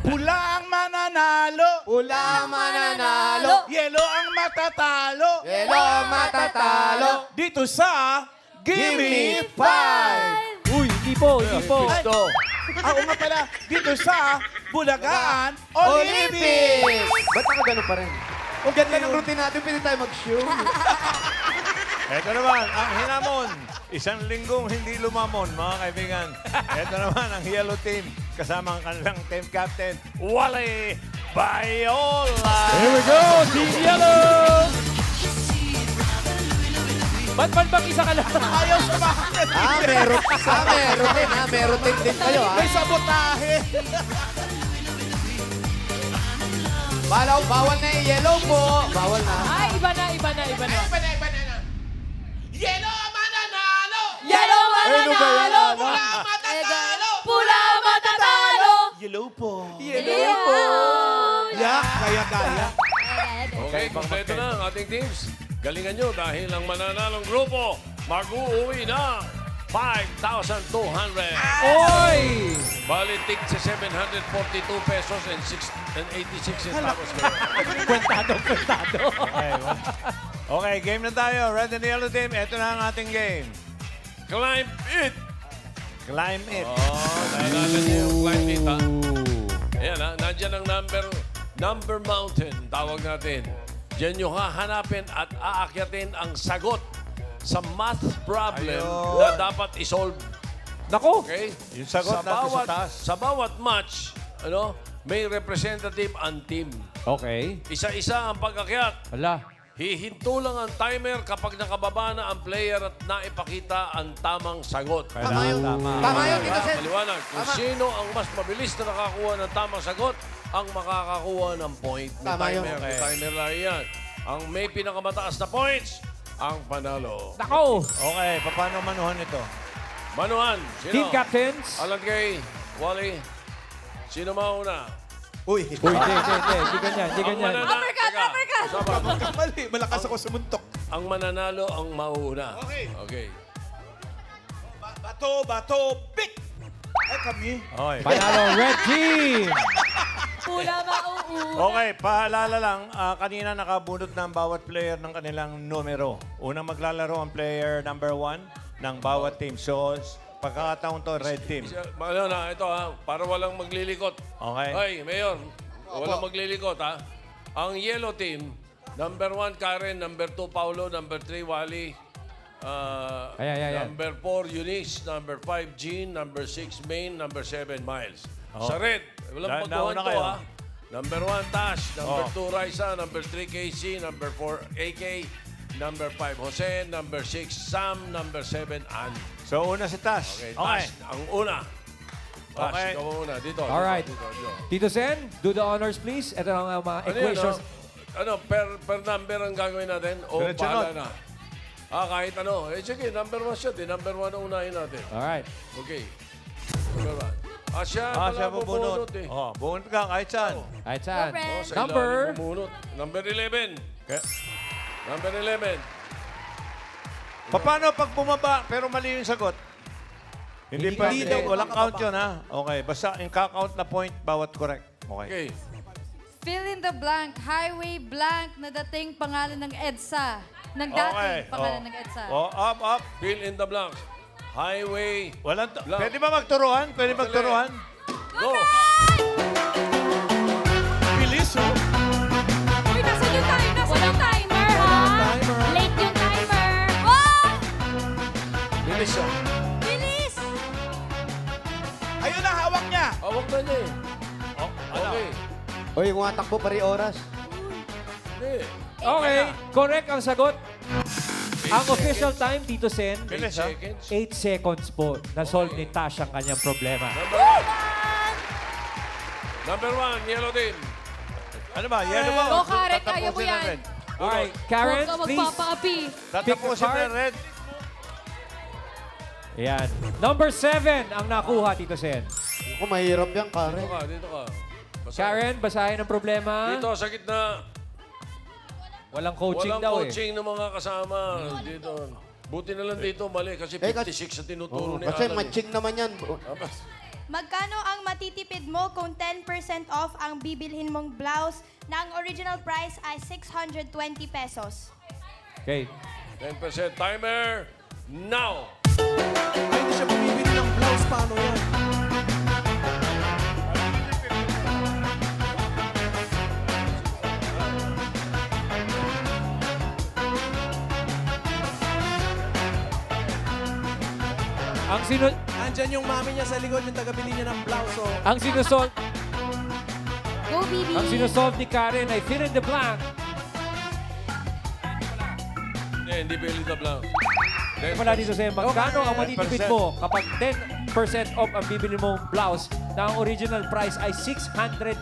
Pula ang mananalo. Pula ang mananalo. Yelo ang matatalo. Yelo ang matatalo. Dito sa Gimme 5. Uy, hindi po, hindi po. Ito. Oo nga pala, dito sa Bulagaan Olympics! Olympics. Ba't ako ganun pa rin? Ang ganda ng routine natin, pwede tayo mag-show. Ito naman, ang hinamon. Isang linggong hindi lumamon, mga kaibigan. Ito naman ang yellow team. Kasama ang kanilang team captain, Wally Bayola. Here we go, Team Yellow! Ba't isa ka lang? Ayaw sumakit. Meron din kayo, May sabotahe. Bawal na yung yellow po. Bawal na. Ay, iba na. Iba na. Yelo ang mananalo. Yellow mananalo! Pula ang matatalo. Pula matatalo! Yellow po. Yellow po! Yak, kaya-kaya. Okay, kompleto na ang ating teams. Galingan nyo dahil ang mananalong grupo mag-uuwi ng 5,200. Oy! Balitik sa 742 pesos and 86 centavos. Kwentado. Okay, game na tayo. Red and yellow team, ito na ang ating game. Climb it! Climb it. Naalala niyo yung climb it, ha? Ayan, ha? Nandiyan ang number mountain, tawag natin. Diyan nyo hahanapin at aakyatin ang sagot sa math problem na dapat isolve. Nako! Okay? Yung sagot natin sa taas. Sa bawat match, may representative ang team. Okay. Isa-isa ang pag-akyat. Hala. Hihinto lang ang timer kapag nakababa na ang player at naipakita ang tamang sagot. Tama yun. Tama yun, Tito Sen. Paliwanag, kung sino ang mas mabilis na nakakuha ng tamang sagot, ang makakakuha ng point. May Tama yun. timer. May timer lang yan. Ang may pinakamataas na points, ang panalo. Nako! Okay, paano manuhan ito? Manuhan, sino? Team captains. Alan Kay, Wally, sino mauna? Uy. Uy, hindi ganyan. Uppercut! Mali, malakas ako sumuntok. Ang mananalo ang mauuna. Okay. Bato, pick! Ay, kami. Okay. Panalo, Red Team! Pula mauuna. Okay, paalala lang, kanina nakabunot na ang bawat player ng kanilang numero. Unang maglalaro ang player number 1 ng bawat team. So, pagkakataon to, red team. Ano na, ito ha, para walang maglilikot. Okay. Ay, Mayor, walang maglilikot ha. Ang yellow team, number 1 Karen, number 2 Paulo, number 3 Wally, Ayan. number 4 Eunice, number 5 Jean, number 6 Maine, number 7 Miles. Sa red, walang pagbuhan nauna to kayo. ha. Number 1 Tash, number 2 Raisa, number 3 Casey, number 4 AK, number 5 Jose, number 6 Sam, number 7 Ann. So, una si Tash. Okay, Tash, ang una. Tash, Okay. ikaw una. Dito. Alright. Dito. Tito Sen, do the honors please. Ito ang mga equations. Per number ang gagawin natin? O Diretso bahala na? Kahit ano. Sige, number 1 siya. Number 1 ang unahin natin. Alright. Okay. Number 1. Siya Siya pala bubunot. bubunot eh. Bunot ka kahit saan. Alright, San. Correct. Sa Number? ilalim bumunot. Number 11. Okay. Number 11. Paano pag bumaba pero mali yung sagot? Hindi pa. Hindi daw Walang count makababa. yun, ha? Okay. Basta yung count na point, bawat correct. Okay. Okay. Fill in the blank. Highway blank na dating pangalan ng EDSA. Ng dating pangalan ng EDSA. Up. Fill in the blanks. Highway. Walang Blank. Pwede ba magturuan? Pwede magturuan? Go! Bilis, oh. Uy, nasan yung timer? Nasan yung timer, ha? Late yung timer. Oh! Bilis siya. Bilis! Ayun na, hawak niya. Hawak na niya eh. Okay. Uy, yung mga takbo pari oras. Hindi. Okay, correct ang sagot. Ang official time, Tito Sen, 8 Bilis, ha? seconds. 8 seconds po. Na-solve ni Tash ang kanyang problema. Number 1, yellow team. Ano ba? Yellow ba? Go, Karen, kaya mo Tatapusin yan. na red. Alright, Karen, Huwag ka please. magpapaapi. Tatapusin Pick a na red. Ayan. Number 7 ang nakuha, Tito Sen. Ako, mahirap yan, Karen. Dito ka. Basahin. Karen, basahin ang problema. Dito, sa gitna. Walang coaching Walang daw coaching ng mga kasama. Dito. Buti na lang dito, mali. Kasi Eh, 56 sa tinuturo ni Kasi Alan. matching naman yan. Magkano ang matitipid mo kung 10% off ang bibilhin mong blouse na ang original price ay 620 pesos? Okay. 10% timer now. Ay, hindi siya bumibili ng blouse. Paano yan? Ang sinu Andyan yung mami niya sa likod, yung tagabili niya ng blouse. Oh. ang sinusolve Go, BB! ang sinusolve ni Karen ay fill in the blank. Hindi Billy the Blanc. Wala dito sa'yo, magkano ang matitipid mo kapag 10% off ang bibili mong blouse na ang original price ay 620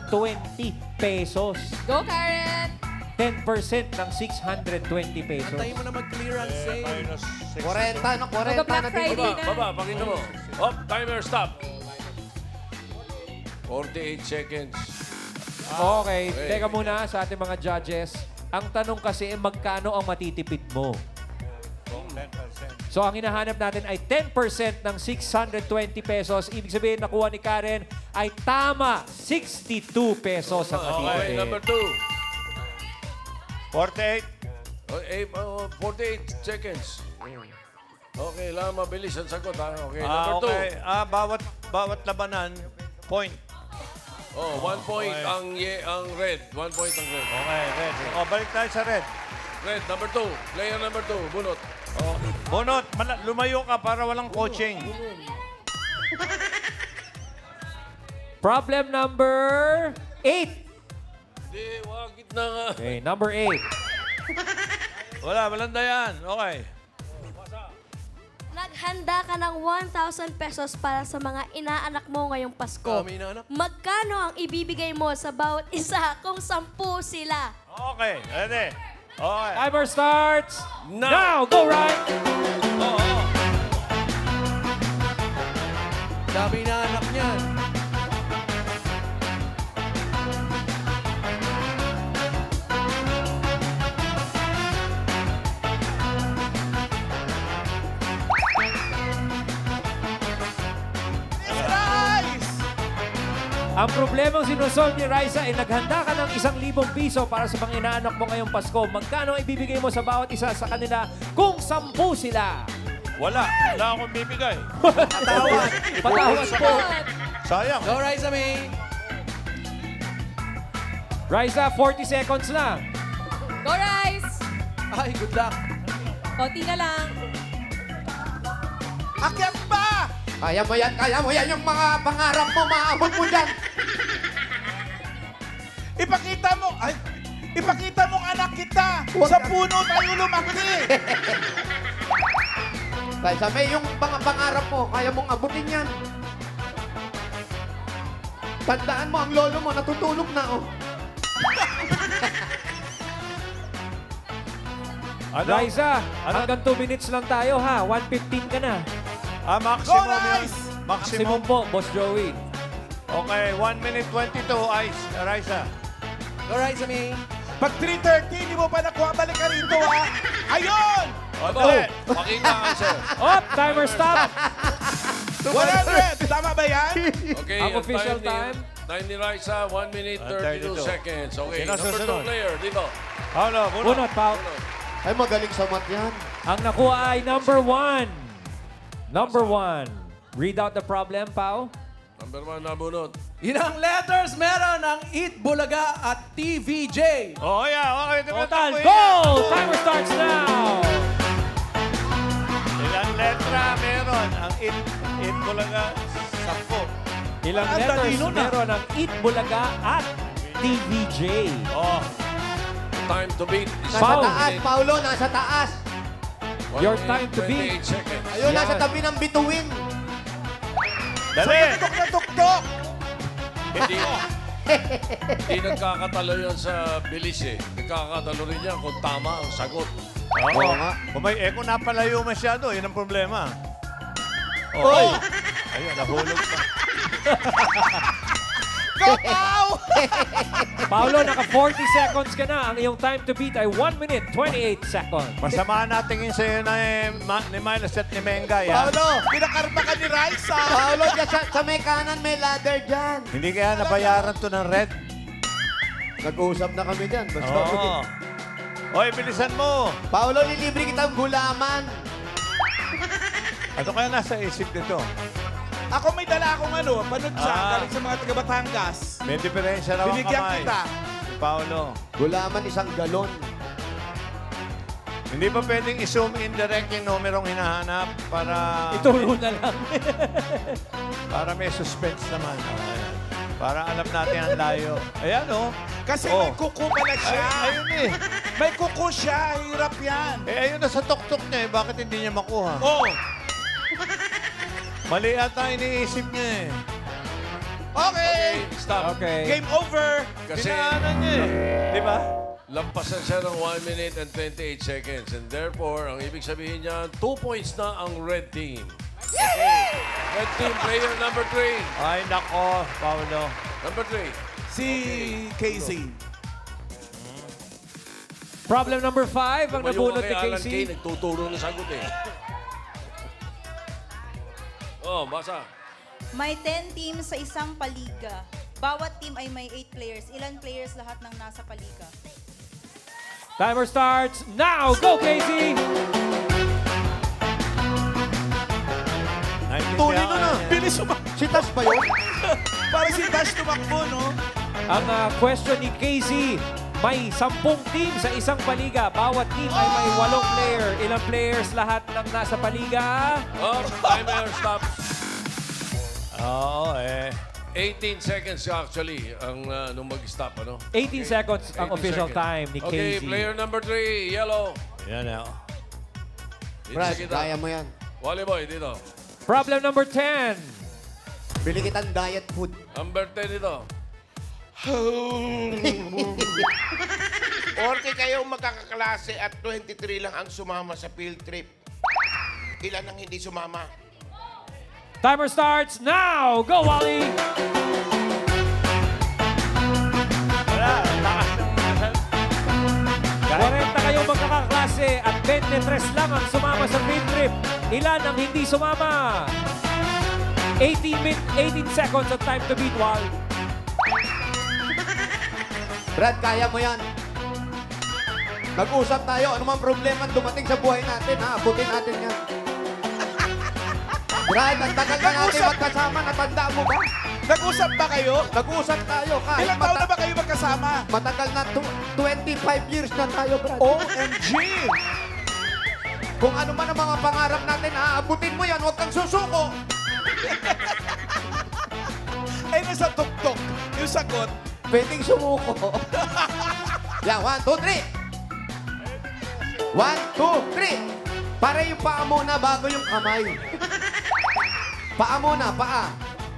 pesos. Go, Karen! 10% ng 620 pesos. Tayo mo na mag-clearance sale. Minus 40 na, 40 Mag-Black na Friday dito. na. Baba, pakita mo. Up, timer, stop. 48 seconds. Okay, Okay. teka muna sa ating mga judges. Ang tanong kasi, magkano ang matitipid mo? 10%. So, ang hinahanap natin ay 10% ng 620 pesos. Ibig sabihin, nakuha ni Karen ay tama, 62 pesos ang Okay, matitipid. number 2. 48. 48 seconds. Okay, lang mabilis ang sagot ha. Okay, number 2. Okay. Bawat labanan, point. Oh, 1 point ang red. 1 point ang red. Okay, red. O, balik tayo sa red. Red, number 2. Player number 2, bunot. Bunot, lumayo ka para walang coaching. Problem number 8. Hindi, wag gitna nga. Okay, number 8. Walang dayan. Okay. Naghanda ka ng 1,000 pesos para sa mga inaanak mo ngayong Pasko. Kami na anak. Magkano ang ibibigay mo sa bawat isa kung 10 sila? Okay, ready. Okay. Timer starts Now. now. Go, right. Dami na anak niyan. Ang problemang sinusolve ni Raisa ay naghanda ka ng 1,000 piso para sa mga inaanak mo ngayong Pasko. Magkano ang ibibigay mo sa bawat isa sa kanila kung 10 sila? Wala akong bibigay. Patawad. Patawad po. Sayang. Go, Raisa May. Raisa, 40 seconds na. Go, Rice! Ay, good luck. Konti na lang. Akyat pa! Kaya mo yan, yung mga pangarap mo, maabot mo dyan. Ipakita mong anak kita. Huwag Sa ka- puno tayo lumaki. Kaya may yung mga pangarap mo, kaya mong abutin yan. Tandaan mo, ang lolo mo, natutulog na, oh. Raisa, hanggang 2 minutes lang tayo ha. 1:15 ka na. Maximum Go, yan. Rice! Maximum po, Boss Joey. Okay, 1 minute 22, Ice. Raisa. Go, Raisa May. Pag 3:30, hindi mo pa nakuha, balik ka rito, ha? Ayun! O, dali. Pakita ka, sir. Op, timer stop. 100! Tama ba yan? Okay, Ang official time? Time ni Raisa, 1 minute 32 32 seconds. Okay, Sino number 2 susunod? player, dito. Paulo, Bunot, Pao. Ay, magaling sa mat yan. Ang nakuha ay number 1. Number 1. Read out the problem, Pao. Number 1 na bunot. Ilang letters meron ang Eat Bulaga at TVJ? Oh, yeah. Okay, Total, go! Timer starts now. Ilang letra meron ang it Bulaga? 10. Ilang Ang letters talino na. meron ang Eat Bulaga at TVJ? Oh. Time to beat is Nasa Foul. taas, Paulo, nasa taas. 1 Your minute, time to beat. 28 seconds. Ayun, Yan. nasa tabi ng bituin. Dali. Tuktok na tuktok! Hindi nagkakatalo yan sa bilis eh. Nagkakatalo rin yan kung tama ang sagot. Oo nga. Kung may echo, napalayo masyado. Yun ang problema. Oy! Ayun, nahulog pa. Go, Pao! Paolo, naka 40 seconds ka na. Ang iyong time to beat ay 1 minute 28 seconds. Masama natingin sa'yo na ni Miles at ni Mengay, ha? Paolo! Pinakarma ka ni Raisa. Paolo, dyan sa may kanan may ladder dyan. Hindi kaya nabayaran to ng red? Nag-uusap na kami dyan. Basta, Oo. Hoy, bilisan mo! Paolo, lilibre kitang gulaman. Ano kaya nasa isip nito? Ako may dala akong panood siya, Ah. galing sa mga taga Batangas. May diferensya raw ang Binigyan kamay. kita. Si Paolo. Gulaman 1 galon. Hindi ba pwedeng i-zoom in direct yung numerong hinahanap para Ituro na lang. para may suspense naman? Ayan. Para alam natin ang layo. Ayan, oh. Kasi Oh. may kuko pala siya. Ayun eh. May kuko siya, hirap yan. Ayun na sa tuktok niya eh. Bakit hindi niya makuha? Oh, Mali ata iniisip niya eh. okay. Stop. Okay. Game over. Kasi Dinaanan niya eh. Di ba? lampasan siya ng 1 minute and 28 seconds. And therefore, ang ibig sabihin niya, 2 points na ang red team. Okay. Red team, player number 3. Ay, nako, Paolo. Number 3. Si Casey. Problem number 5, ang nabunot ni Alan Kay, Casey. nagtuturo ng sagot eh. Oh, basa. May 10 teams sa isang paliga. Bawat team ay may 8 players. Ilan players lahat ng nasa paliga? Timer starts now. Go, Casey! Tuloy na na. Bilis Si Tas ba yun? Parang si Dash tumakbo, no? Ang question ni Casey, may 10 team sa isang paliga. Bawat team ay may 8 player. Ilang players lahat ng nasa paliga? Oh, timer stops. Oo, eh. 18 seconds actually ang nung mag-stop, ano? 18 seconds ang 18 official seconds. time ni Okay, Casey. player number 3, yellow. Yan eh. Brad, Dito kita. kaya mo yan. Wally boy, dito. Problem number 10. Bili kitang diet food. Number 10 dito. Orte kayong magkakaklase at 23 lang ang sumama sa field trip. Ilan ang hindi sumama? Timer starts now. Go, Wally! Wala, takas ng nasal. 40 kayong magkakaklase at 23 lang ang sumama sa field trip. Ilan ang hindi sumama? 18 seconds of time to beat, Wal. Brad, kaya mo yan. Nag-usap tayo. Ano mang problema dumating sa buhay natin, ha? Abutin natin yan. Brad, ang tagal na natin magkasama. Natanda mo ba? Nag-usap ba kayo? Nag-usap tayo. Kahit Ilang taon na ba kayo magkasama? matagal na, 25 years na tayo, Brad. OMG! Kung ano man ang mga pangarap natin, aabutin mo yan. Huwag kang susuko. Ay, nasa tuktok. Yung sagot. Pwedeng sumuko. Yan, 1, 2, 3. 1, 2, 3. Para yung paa muna bago yung kamay. Paa muna, paa.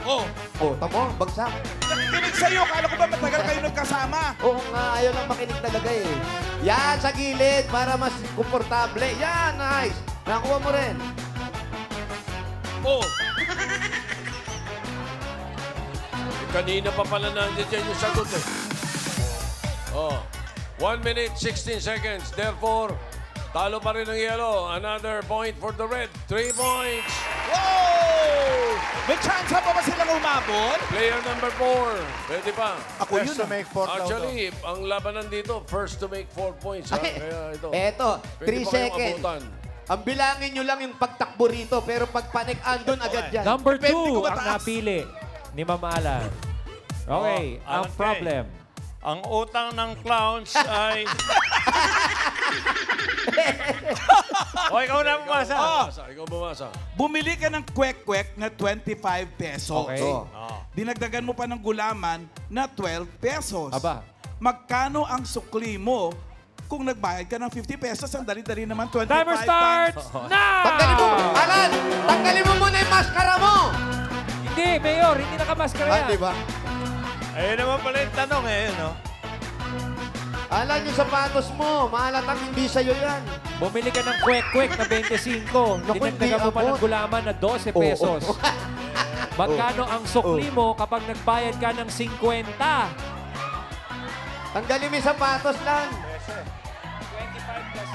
Oh, Oh, tamo, bagsak. nakikinig sa'yo. Kala ko ba matagal kayo nagkasama? Oo nga, ayaw lang makinig talaga eh. Yan, sa gilid, para mas komportable. Yan, nice. Nakuha mo rin. Oh, Kanina pa pala nandiyan dyan yung sagot eh. Oh. 1 minute, 16 seconds. Therefore, talo pa rin ang yellow. Another point for the red. 3 points. wow! May chance pa ba silang umabot? Player number 4. Pwede pa. Ako First to make 4 Actually, ang labanan dito, first to make 4 points. Ha? Kaya ito. Eto, Pwede 3 pa kayong seconds. abutan. Ang bilangin nyo lang yung pagtakbo rito, pero pag panik-andon agad yan. Number 2 Depende kung ang mataas. napili ni Mama Alan. Okay, Oh, ang Alan Kay. problem. Ang utang ng clowns ay... O, ikaw na bumasa. Ikaw bumasa. Bumili ka ng kwek-kwek na 25 pesos. Okay. Oh. Dinagdagan mo pa ng gulaman na 12 pesos. Aba. Magkano ang sukli mo kung nagbayad ka ng 50 pesos? Ang dali-dali naman 25 Timer starts now! Tanggalin mo, Alan! Tanggalin mo muna yung maskara mo! Hindi, Mayor, hindi nakamaskara yan. Di ba? Ayun naman pala yung tanong eh, no? Alan, yung sapatos mo, mahalatang hindi sa'yo yan. Bumili ka ng kwek-kwek na 25. Naku, Dinagdagan mo pa hindi ng abot. gulaman na 12 pesos. Magkano ang sukli mo kapag nagbayad ka ng 50? Tanggalin mo yung sapatos lang.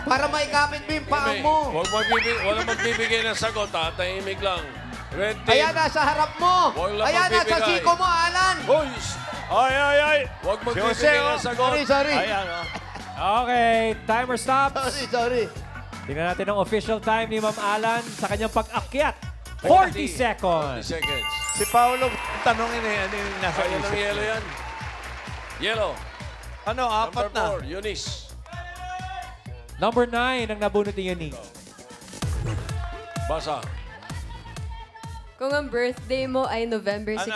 Para maikapit mo yung paa mo. Walang magbibigay ng sagot, ha? Tahimik lang. Red team. Ayan, nasa harap mo. Walang Ayan, nasa magbibigay. siko mo, Alan. Hoy! Ay. Huwag magbibigay ng sagot. Sorry. Ayan, Okay, timer stops. Sorry. Tingnan natin ang official time ni Ma'am Alan sa kanyang pag-akyat. 40 seconds. 40 seconds. Si Paolo, tanongin ano yung nasa Kaya ng isip. yellow yan. Yellow. Ano, apat Number na. 4, Eunice. Number 9 ang nabunot ni Unique. Basa. Kung ang birthday mo ay November 16.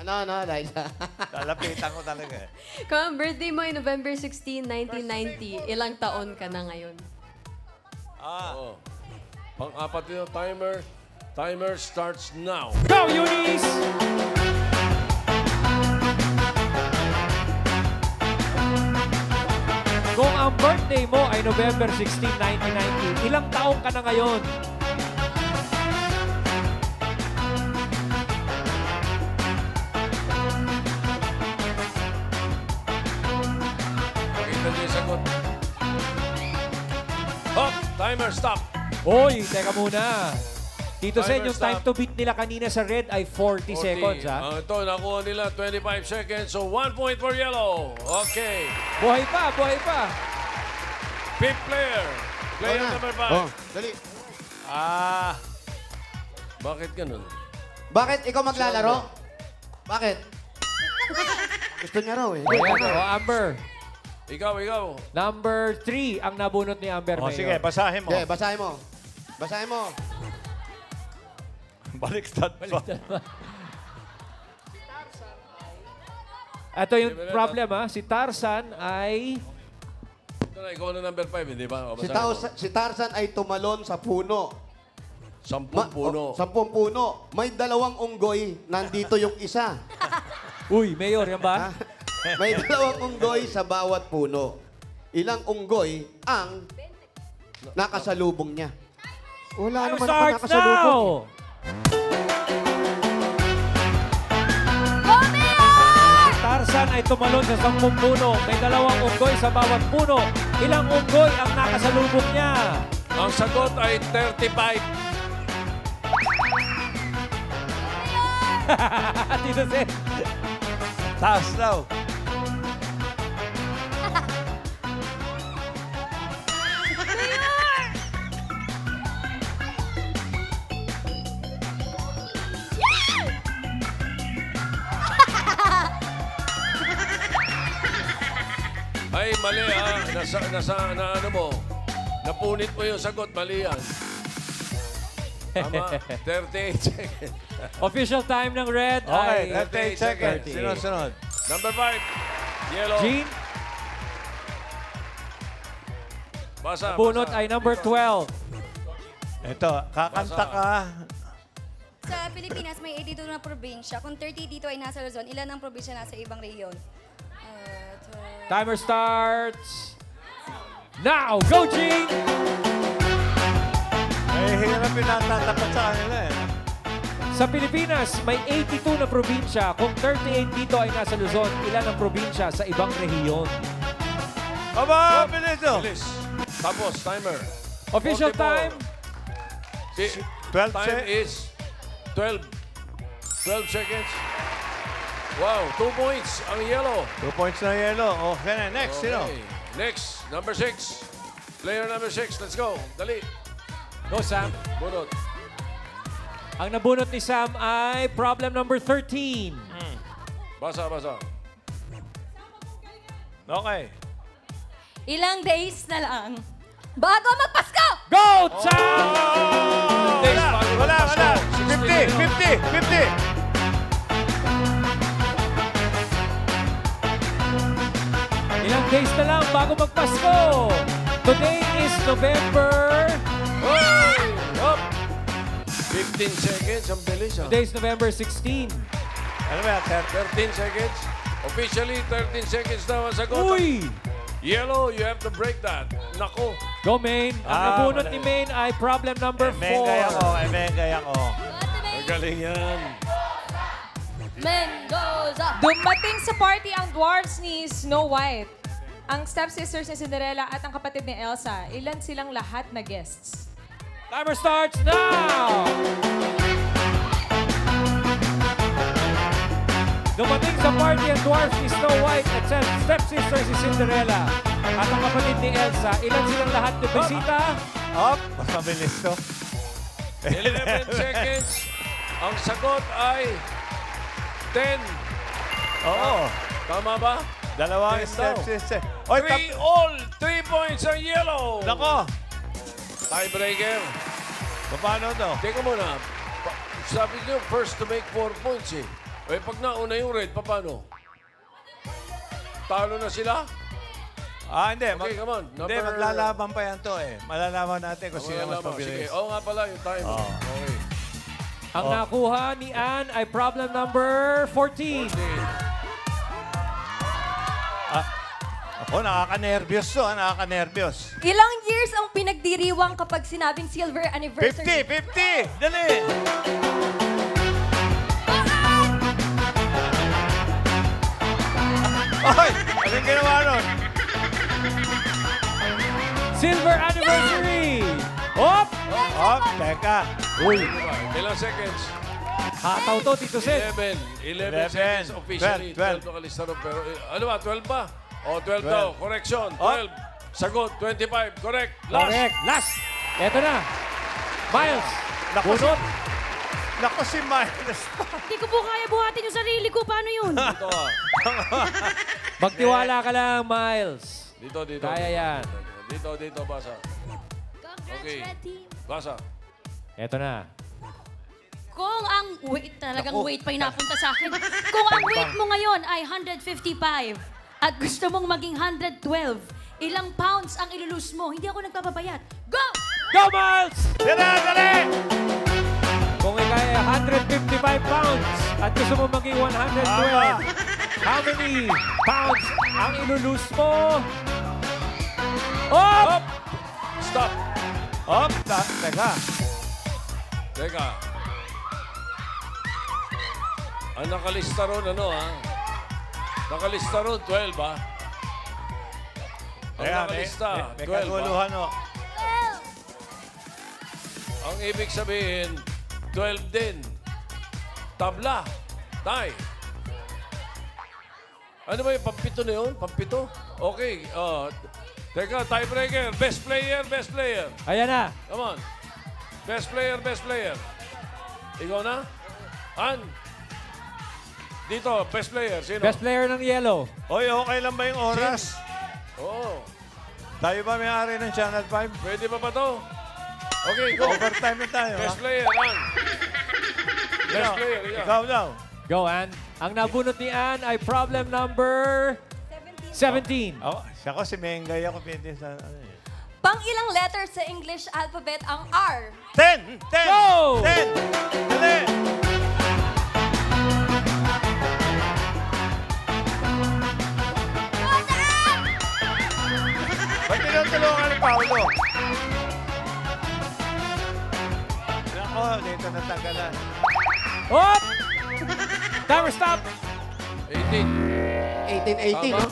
Ano, Liza? Lalapitan ko talaga eh. Kung ang birthday mo ay November 16, 1990, ilang taon ka na ngayon? Oo. Pang-apat yung timer. Timer starts now. Go, Eunice! Kung ang birthday mo ay November 16, 1990, ilang taong ka na ngayon? Pakita niyo yung sagot. Hop! Timer stop. Hoy, teka muna. Tito Sen, Timer yung time stop. to beat nila kanina sa red ay 40 seconds, ha? Ito, nakuha nila 25 seconds. So, 1 point for yellow. Okay. Buhay pa, buhay pa. Fifth player. Player number 5. Dali. Bakit ganun? Bakit ikaw maglalaro? Bakit? Gusto niya raw eh. Ayan, Amber. Ikaw. Number 3 ang nabunot ni Amber O, ngayon. sige, basahin mo. Okay, basahin mo. Basahin mo. Baliktad pa. Ito yung problem, ha? Si Tarzan ay... Ito na, ikaw na number 5, hindi ba? O, basahin mo. Si Tarzan ay tumalon sa puno. 10 puno. 10 puno. May 2 unggoy. Nandito yung isa. Uy, Mayor, yan ba? May 2 unggoy sa bawat puno. Ilang unggoy ang nakasalubong niya? Wala naman ako Starts nakasalubong. now! Si Tarzan ay tumalon sa 10 puno. May 2 unggoy sa bawat puno. Ilang unggoy ang nakasalubong niya? Ang sagot ay 35. Tito Sen. Taas daw. Ay, mali ha. Ano mo? Napunit mo yung sagot. Mali yan. Tama. 38 seconds. Official time ng red Okay, ay... 38 seconds. 38. Sunod. Number 5. Yellow. Jean, Basa. bunot ay number 12. Ito, kakanta ka. Sa Pilipinas, may 82 na probinsya. Kung 30 dito ay nasa Luzon, ilan ang probinsya nasa ibang rehiyon? Timer starts now. Go, Jean! May hirap pinatatapat sa kanila eh. Sa Pilipinas, may 82 na probinsya. Kung 38 dito ay nasa Luzon, ilan ang probinsya sa ibang rehiyon? Aba, bilis oh. Bilis. Tapos, timer. Official 44. time. 12 Time is 12. 12 seconds. Wow, 2 points ang yellow. 2 points na yellow. Okay na, next, sino? Okay. Next, number 6. Player number 6, let's go. Dali. Go, Sam. Bunot. Ang nabunot ni Sam ay problem number 13. Basa. Okay. Ilang days na lang bago magpasko! Go, Sam! Wala. 50. Ilang days na lang bago magpasko. Today is November... Up. 15 seconds, ang bilis ha. Today is November 16. Ano ba, 13 seconds. Officially, 13 seconds daw ang sagot. Uy! Yellow, you have to break that. Nako. Go, Main. Ang nabunot ni Main ay problem number 4. Emengay ako. We're Magaling yan. Mendoza! Dumating sa party ang dwarfs ni Snow White, ang stepsisters ni Cinderella at ang kapatid ni Elsa. Ilan silang lahat na guests? Timer starts now! Dumating sa party ang dwarfs ni Snow White at stepsister si Cinderella at ang kapatid ni Elsa. Ilan silang lahat na bisita? Up! Mabilis to. 11 seconds. Ang sagot ay 10. Oo. Tama ba? Dalawang Ten daw. steps. Oy, 3 points ang yellow. Nako! Tiebreaker. Paano to? Teka muna. Sabi niyo, first to make 4 points eh. Eh, pag nauna yung red, paano? Talo na sila? Hindi. Okay, come on. Hindi, maglalaban pa yan to eh. Malalaman natin kung sino mas Sige, mabilis. oo nga pala yung time. Oo. Okay. Ang nakuha ni Ann ay problem number 14. Ako, nakaka-nervyos to. Nakaka-nervyos. Ilang years ang pinagdiriwang kapag sinabing silver anniversary? 50! Dali! Oy! Anong ginawa nun? Silver anniversary! Op! Teka. Uy! Ilang seconds? Hataw to, Tito Sen. 11 seconds officially. 12 nakalista ron. Pero ano ba? 12 ba? O, 12 daw. Correction. 12. Sagot. 25. Correct. Last. Correct. Last. Eto na. Miles. Naku, Bunot. Naku si Miles. Hindi ko po kaya buhatin yung sarili ko. Paano yun? Dito. Magtiwala ka lang, Miles. Dito. Kaya yan. Dito. Basa. Okay. Basa. Eto na. Kung ang weight, talagang weight pa yung napunta sa akin. Kung ang weight mo ngayon ay 155 at gusto mong maging 112, ilang pounds ang ilulus mo? Hindi ako nagpapabayat. Go! Go, Miles! Dali! Kung ikaw ay 155 pounds at gusto mo maging 112, how many pounds ang ilulus mo? Op! Stop. Op! Teka. Ang nakalista ron, Nakalista ron, 12, ha? Ang nakalista, may 12, kaguluhan o. Ang ibig sabihin, 12 din. Tabla. Tie. Ano ba yung pampito na yun? Pampito? Okay. Teka, tiebreaker. Best player. Ayan na. Come on. Best player. Ikaw na? Han? Dito, best player. Sino? Best player ng yellow. Oy, okay lang ba yung oras? Oo. Tayo ba may-ari ng Channel 5? Pwede ba to? Okay, go. Overtime na tayo. Best player, Han. Best player, Ikaw daw. Go, Ann. Ang nabunot ni Ann ay problem number 17. Siya ko si Mengay ako. Pwede sa Pang ilang letters sa English alphabet ang R? 10! Go! 10! Dali! Ba't tinutulungan ni Paolo? Nako, dito natagalan. Op! Timer stop! 18. 18. Tama?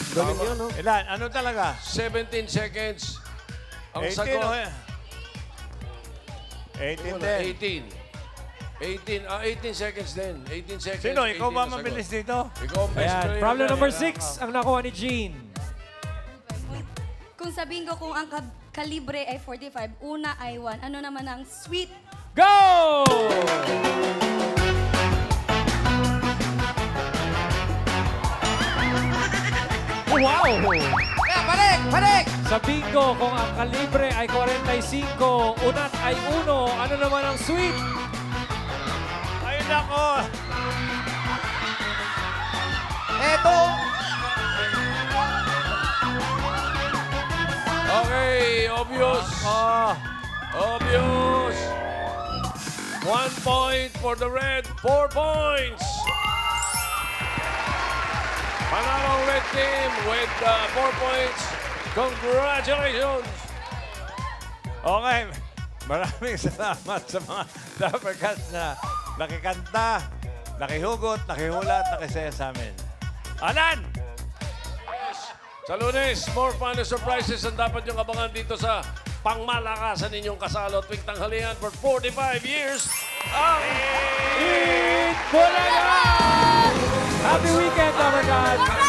Galing yun, no? Ilan? Ano talaga? 17 seconds. Ang 18 sagot. o 18 din. 18. 18 seconds din. 18 seconds. Sino? Ikaw 18 ba na sagot. mabilis dito? Ikaw ang best Ayan. player. Problem dyan. number 6 ang nakuha ni Jean. Kung sabihin ko kung ang kalibre ay 45, una ay 1. Ano naman ang sweet? Go! Wow! Balik! Sa bingo, kung ang kalibre ay 45, unat ay 1, ano naman ang sweet? Ay, nako! Eto! Okay, obvious. Obvious. 1 point for the red. 4 points. Panalong red team with 4 points. Congratulations. Okay. Maraming salamat sa mga Dapper Cats na nakikanta, nakihugot, nakihulat, nakisaya sa amin. Anan! Sa Lunes, more fun and surprises ang dapat niyong abangan dito sa pangmalakasan ninyong kasalo tuwing tanghalian for 45 years. Ang Eat Bulaga! Happy weekend, Dapper Cats!